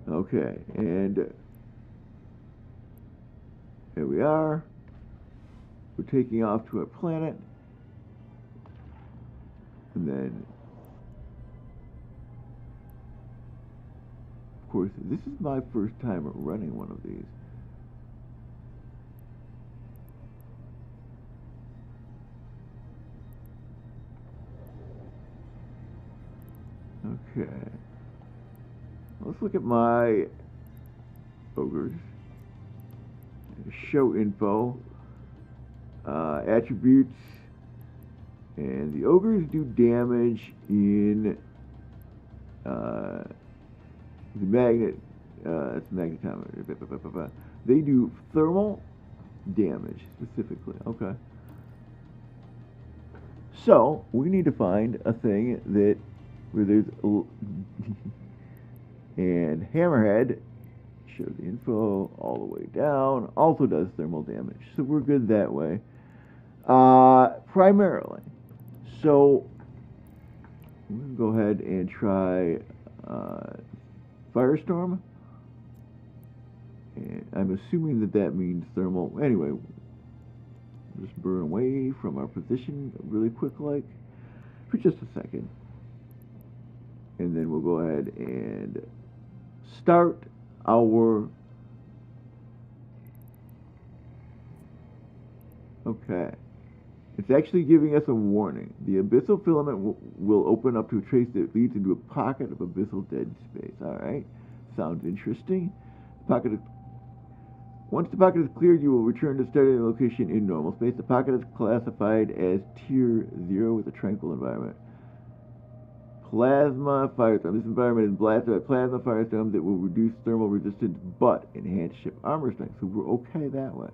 Okay, and here we are. We're taking off to our planet. And then, of course, this is my first time running one of these. Okay. Let's look at my ogres. Show info. Attributes. And the ogres do damage in the magnet. It's magnetometer. They do thermal damage specifically. Okay. So we need to find a thing that where there's and Hammerhead show the info all the way down. Also does thermal damage, so we're good that way. Primarily. So we're gonna go ahead and try Firestorm. And I'm assuming that that means thermal. Anyway, just burn away from our position really quick like for just a second. And then we'll go ahead and start our... Okay. It's actually giving us a warning. The abyssal filament will open up to a trace that leads into a pocket of abyssal dead space. Alright. Sounds interesting. Once the pocket is cleared, you will return to starting location in normal space. The pocket is classified as Tier 0 with a tranquil environment. Plasma firestorm. This environment is blasted by plasma firestorm that will reduce thermal resistance but enhance ship armor strength. So we're okay that way.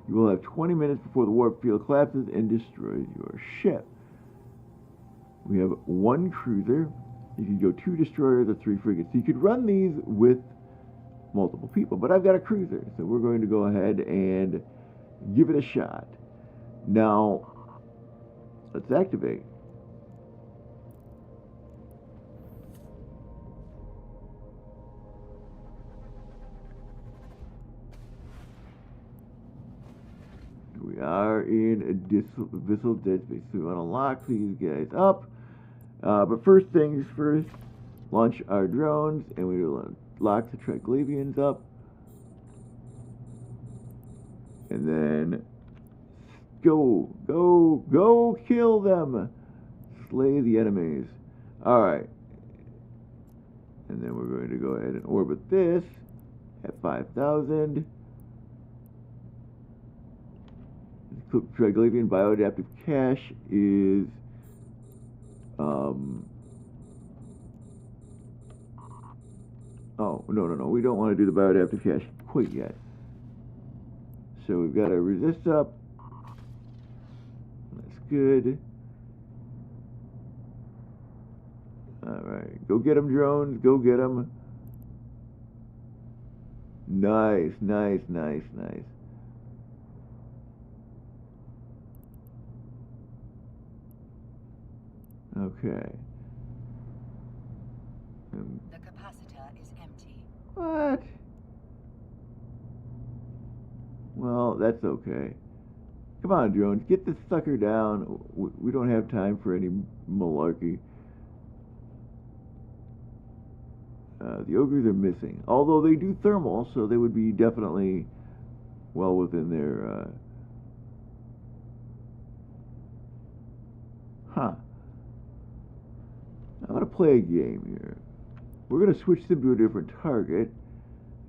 You will have 20 minutes before the warp field collapses and destroys your ship. We have one cruiser. You can go 2 destroyers or 3 frigates. So you could run these with multiple people, but I've got a cruiser, so we're going to go ahead and give it a shot. Now, let's activate. We are in a abyssal dead space, so we want to lock these guys up. But first things first, launch our drones, and we will lock the Triglavians up. And then go kill them. Slay the enemies. Alright. And then we're going to go ahead and orbit this at 5,000. Triglavian bioadaptive cache is oh, no, we don't want to do the bioadaptive cache quite yet. So we've got our resist up. That's good. Alright, go get them, drones, go get them. Nice. Okay. The capacitor is empty. What? Well, that's okay. Come on, drones, get this sucker down. We don't have time for any malarkey. The ogres are missing. Although they do thermal, so they would be definitely well within their... Huh. I'm going to play a game here. We're going to switch them to a different target,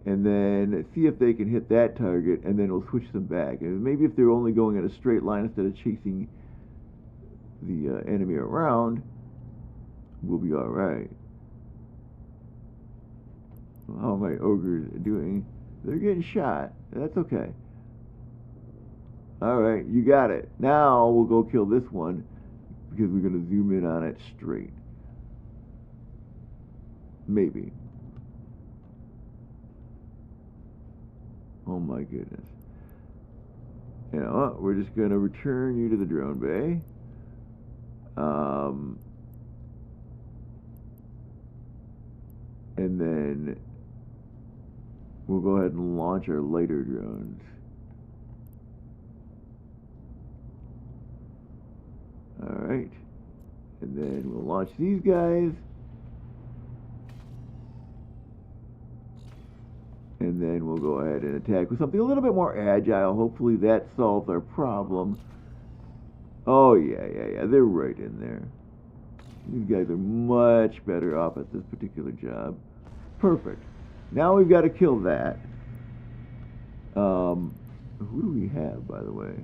and then see if they can hit that target, and then we'll switch them back. And maybe if they're only going in a straight line instead of chasing the enemy around, we'll be alright. How are my ogres doing? They're getting shot. That's okay. Alright, you got it. Now we'll go kill this one, because we're going to zoom in on it straight. Maybe. Oh my goodness. You know what? We're just going to return you to the drone bay. And then we'll go ahead and launch our lighter drones. Alright. And then we'll launch these guys. And then we'll go ahead and attack with something a little bit more agile. Hopefully that solves our problem. Oh, yeah. They're right in there. These guys are much better off at this particular job. Perfect. Now we've got to kill that. Who do we have, by the way?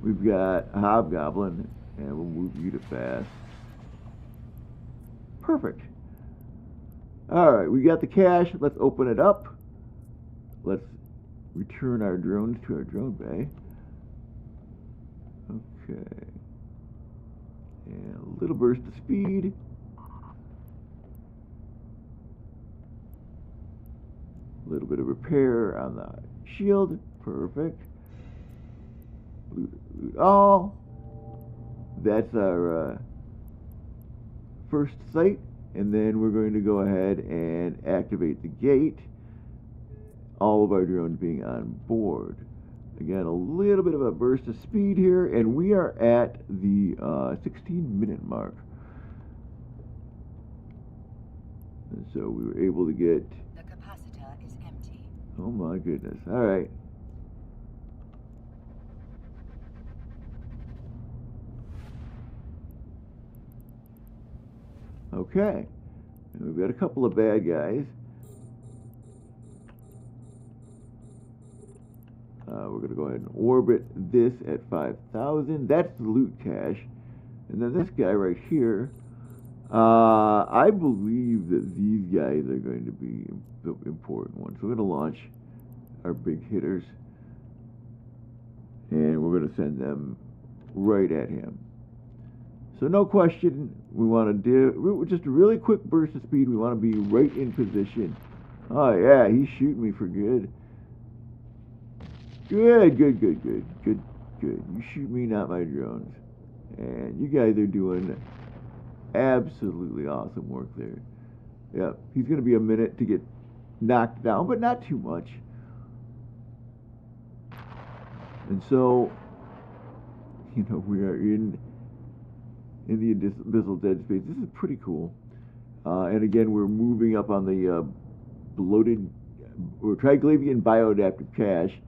We've got a Hobgoblin, and we'll move you to fast. Perfect. Alright, we got the cache. Let's open it up. Let's return our drones to our drone bay. Okay. And a little burst of speed. A little bit of repair on the shield. Perfect. Loot all. That's our first site. And then we're going to go ahead and activate the gate. All of our drones being on board. Again, a little bit of a burst of speed here, and we are at the 16-minute mark. And so we were able to get... The capacitor is empty. Oh my goodness. All right. Okay. And we've got a couple of bad guys. We're going to go ahead and orbit this at 5,000. That's the loot cache. And then this guy right here, I believe that these guys are going to be the important ones. So we're going to launch our big hitters. And we're going to send them right at him. So no question, we want to do just a really quick burst of speed. We want to be right in position. Oh yeah, he's shooting me for good. Good. You shoot me, not my drones. And you guys are doing absolutely awesome work there. Yep, he's going to be a minute to get knocked down, but not too much. And so, you know, we are in the abyssal dead space. This is pretty cool. And again, we're moving up on the bloated or Triglavian bioadaptive cache,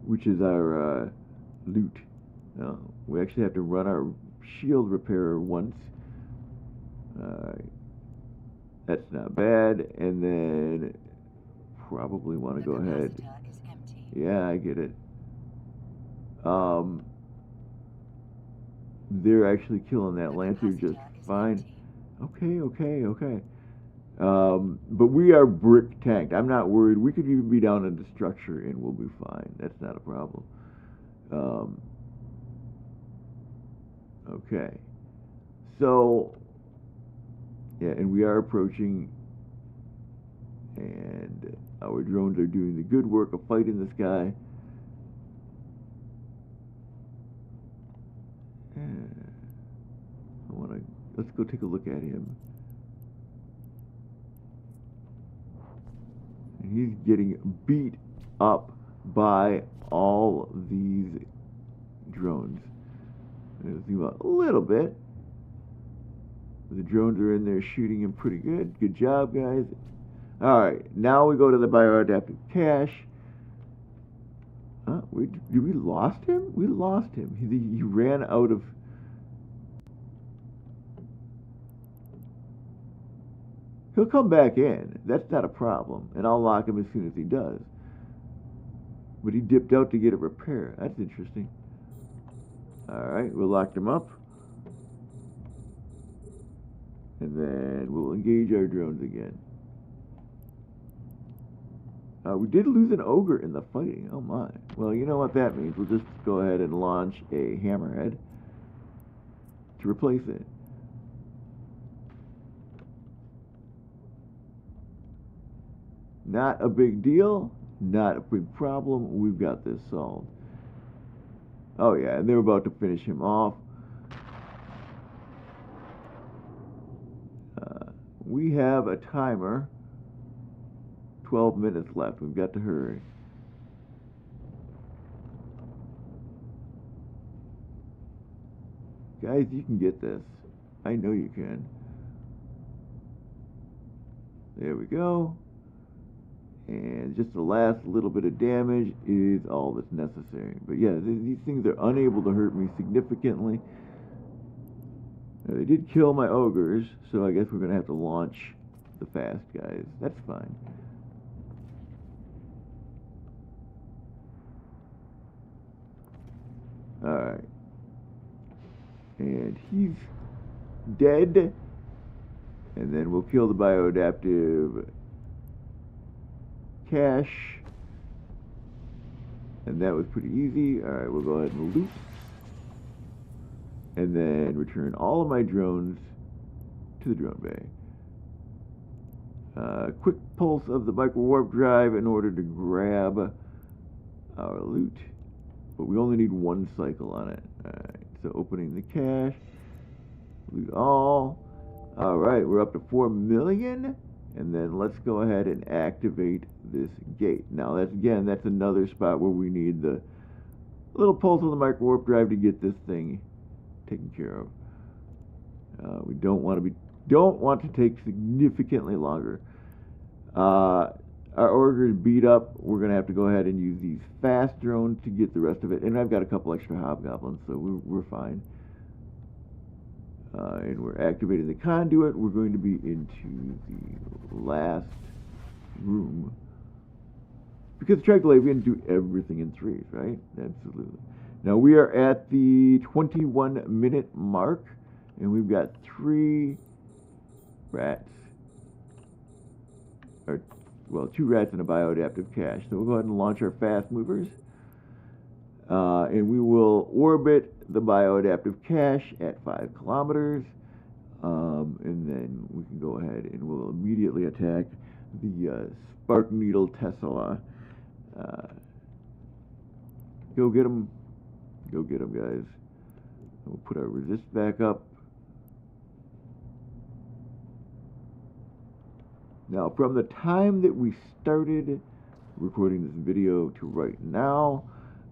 which is our loot. We actually have to run our shield repairer once. That's not bad. And then probably want to go ahead. Is empty. Yeah, I get it. They're actually killing that Lancer just fine. Okay. But we are brick tanked. I'm not worried. We could even be down in the structure and we'll be fine. That's not a problem. Okay. So, yeah, and we are approaching, and our drones are doing the good work of fighting this guy. Let's go take a look at him. And he's getting beat up by all these drones. Zoom out a little bit. The drones are in there shooting him pretty good. Good job, guys. Alright, now we go to the bioadaptive cache. We lost him? We lost him. He ran out of... He'll come back in. That's not a problem. And I'll lock him as soon as he does. But he dipped out to get a repair. That's interesting. Alright, we'll lock him up. And then we'll engage our drones again. We did lose an ogre in the fighting. Oh my. Well, you know what that means. We'll just go ahead and launch a hammerhead to replace it. Not a big deal. Not a big problem. We've got this solved. Oh yeah, and they're about to finish him off. We have a timer 12 minutes left. We've got to hurry. Guys, you can get this. I know you can. There we go. And just the last little bit of damage is all that's necessary. But yeah, these things are unable to hurt me significantly. Now, they did kill my ogres, so I guess we're going to have to launch the fast guys. That's fine. Alright. And he's dead. And then we'll kill the bioadaptive cache. And that was pretty easy. Alright, we'll go ahead and loot. And then return all of my drones to the drone bay. Quick pulse of the micro warp drive in order to grab our loot. But we only need one cycle on it. Alright, so opening the cache. Loot all. Alright, we're up to 4 million. And then let's go ahead and activate this gate. Now, that's another spot where we need the little pulse of the micro warp drive to get this thing taken care of. We don't want to take significantly longer. Our ogres beat up. We're going to have to go ahead and use these fast drones to get the rest of it. And I've got a couple extra hobgoblins, so we're fine. And we're activating the conduit. We're going to be into the last room. Because Triglavian do everything in threes, right? Absolutely. Now we are at the 21-minute mark, and we've got 3 rats. Or, well, 2 rats and a bioadaptive cache. So we'll go ahead and launch our fast movers. And we will orbit the bioadaptive cache at 5 kilometers. And then we can go ahead and we'll immediately attack the Spark Needle Tesla. Go get them. Go get them, guys. We'll put our resist back up. Now, from the time that we started recording this video to right now,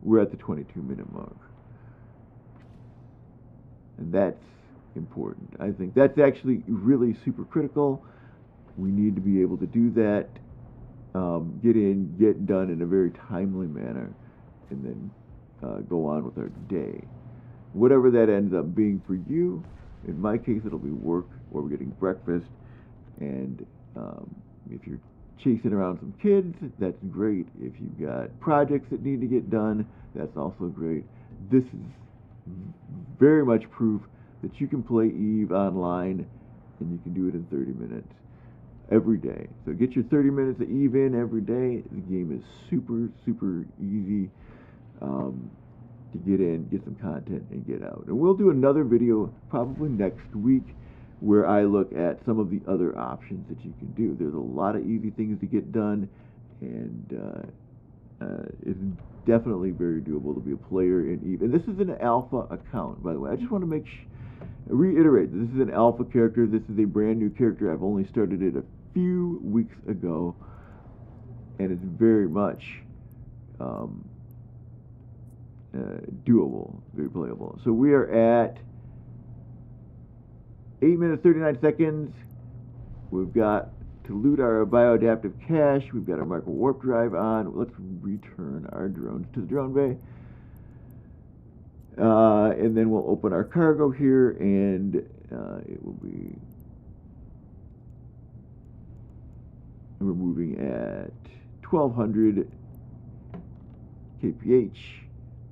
we're at the 22-minute mark. And that's important. I think that's actually really super critical. We need to be able to do that, get done in a very timely manner, and then go on with our day. Whatever that ends up being for you. In my case, it'll be work, or we're getting breakfast. And if you're chasing around some kids, that's great. If you've got projects that need to get done, that's also great. This is very much proof that you can play EVE online, and you can do it in 30 minutes every day. So get your 30 minutes of EVE in every day. The game is super, super easy to get in, get some content, and get out. And we'll do another video probably next week where I look at some of the other options that you can do. There's a lot of easy things to get done, and it's definitely very doable to be a player in EVE. And this is an alpha account, by the way. I just want to reiterate, this is an alpha character. This is a brand new character. I've only started it a few weeks ago, and it's very much doable, very playable. So we are at 8 minutes 39 seconds. We've got to loot our bioadaptive cache. We've got our micro warp drive on. Let's return our drones to the drone bay. And then we'll open our cargo here, and it will be, we're moving at 1200 kph,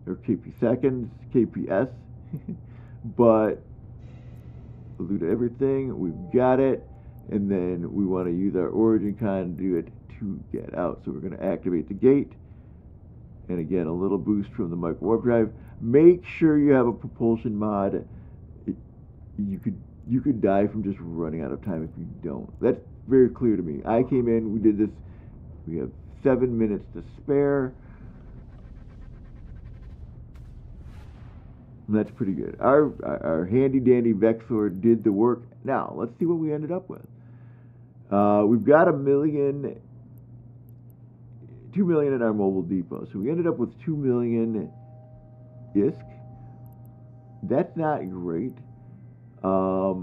or kp seconds, kps, but we'll loot everything. We've got it, and then we want to use our origin conduit to get out. So we're going to activate the gate, and again, a little boost from the micro warp drive. Make sure you have a propulsion mod. You could die from just running out of time if you don't. That's very clear to me. I came in, we did this. We have 7 minutes to spare. And that's pretty good. Our handy dandy Vexor did the work. Now let's see what we ended up with. We've got 1 million 2 million in our mobile depot. So we ended up with 2 million ISK. That's not great. But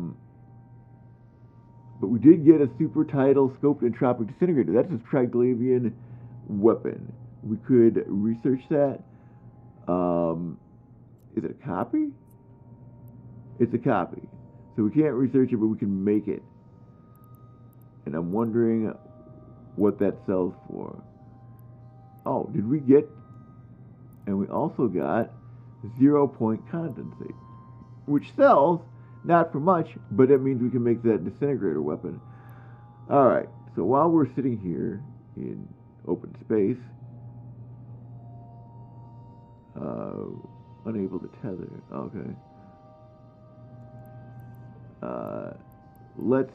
we did get a super tidal scoped entropic disintegrator. That's a Triglavian weapon. We could research that. Is it a copy? It's a copy. So we can't research it, but we can make it. And I'm wondering what that sells for. Oh, did we get... And we also got 0-point condensate, which sells, not for much, but it means we can make that disintegrator weapon. Alright, so while we're sitting here in open space, unable to tether, okay. Let's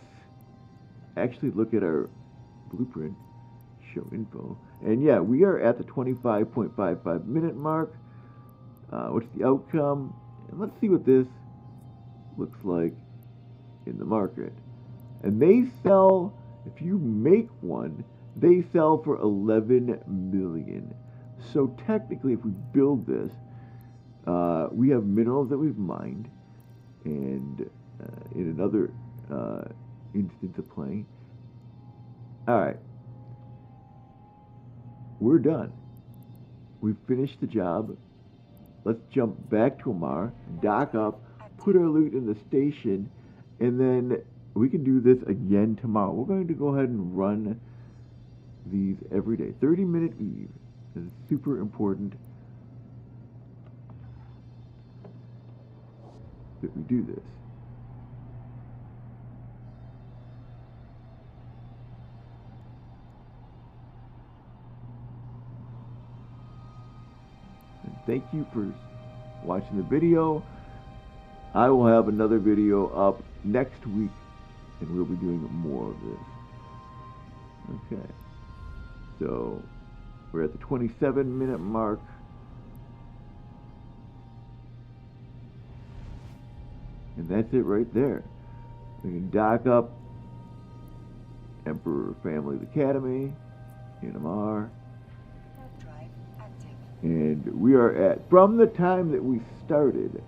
actually look at our blueprint, show info, and yeah, we are at the 25.55 minute mark. What's the outcome? And let's see what this looks like in the market. And they sell, if you make one, they sell for 11 million. So technically, if we build this, we have minerals that we've mined, and in another instance of playing. Alright. We're done. We've finished the job. Let's jump back to Amar, dock up, put our loot in the station, and then we can do this again tomorrow. We're going to go ahead and run these every day. 30-minute Eve is super important that we do this. And thank you for watching the video. I will have another video up next week, and we'll be doing more of this. Okay. So, we're at the 27-minute mark. And that's it right there. We can dock up Emperor Family's Academy in Amar. Drive active. And we are at, from the time that we started,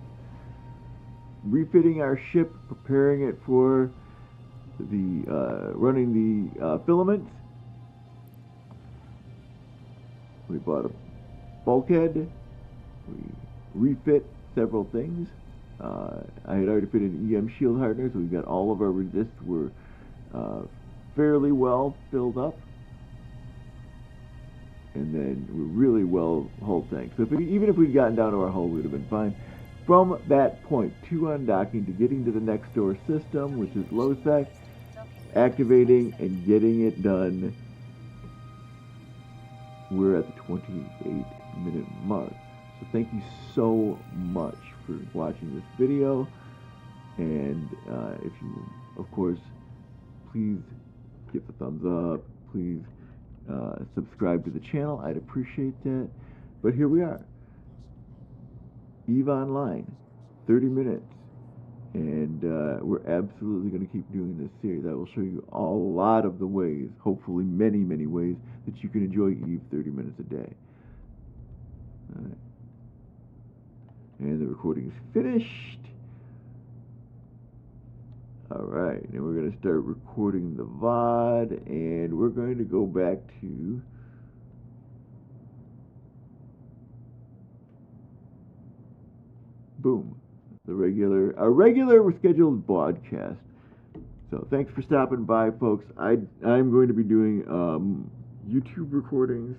refitting our ship, preparing it for the running the filaments. We bought a bulkhead. We refit several things. I had already fitted an EM shield hardener, so we've got all of our resists were fairly well filled up. And then we're really well hull tank. So even if we'd gotten down to our hull, we'd have been fine. From that point to undocking to getting to the next door system, which is low-sec, activating and getting it done, we're at the 28-minute mark. So thank you so much for watching this video, and if you, of course, please give a thumbs up, please subscribe to the channel, I'd appreciate that. But here we are, EVE Online, 30 minutes, and we're absolutely going to keep doing this series. I will show you a lot of the ways, hopefully many, many ways, that you can enjoy EVE 30 minutes a day. All right. And the recording is finished. Alright, now we're going to start recording the VOD, and we're going to go back to boom, our regular scheduled broadcast. So thanks for stopping by, folks. I'm going to be doing YouTube recordings.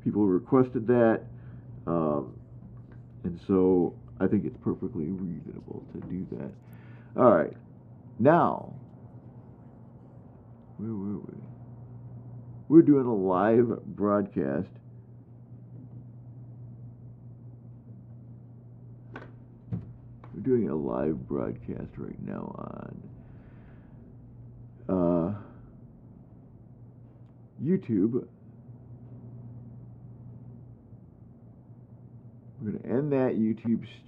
People requested that. And so I think it's perfectly reasonable to do that. All right. Now, where were we? We're doing a live broadcast. We're doing a live broadcast right now on YouTube. We're going to end that YouTube stream.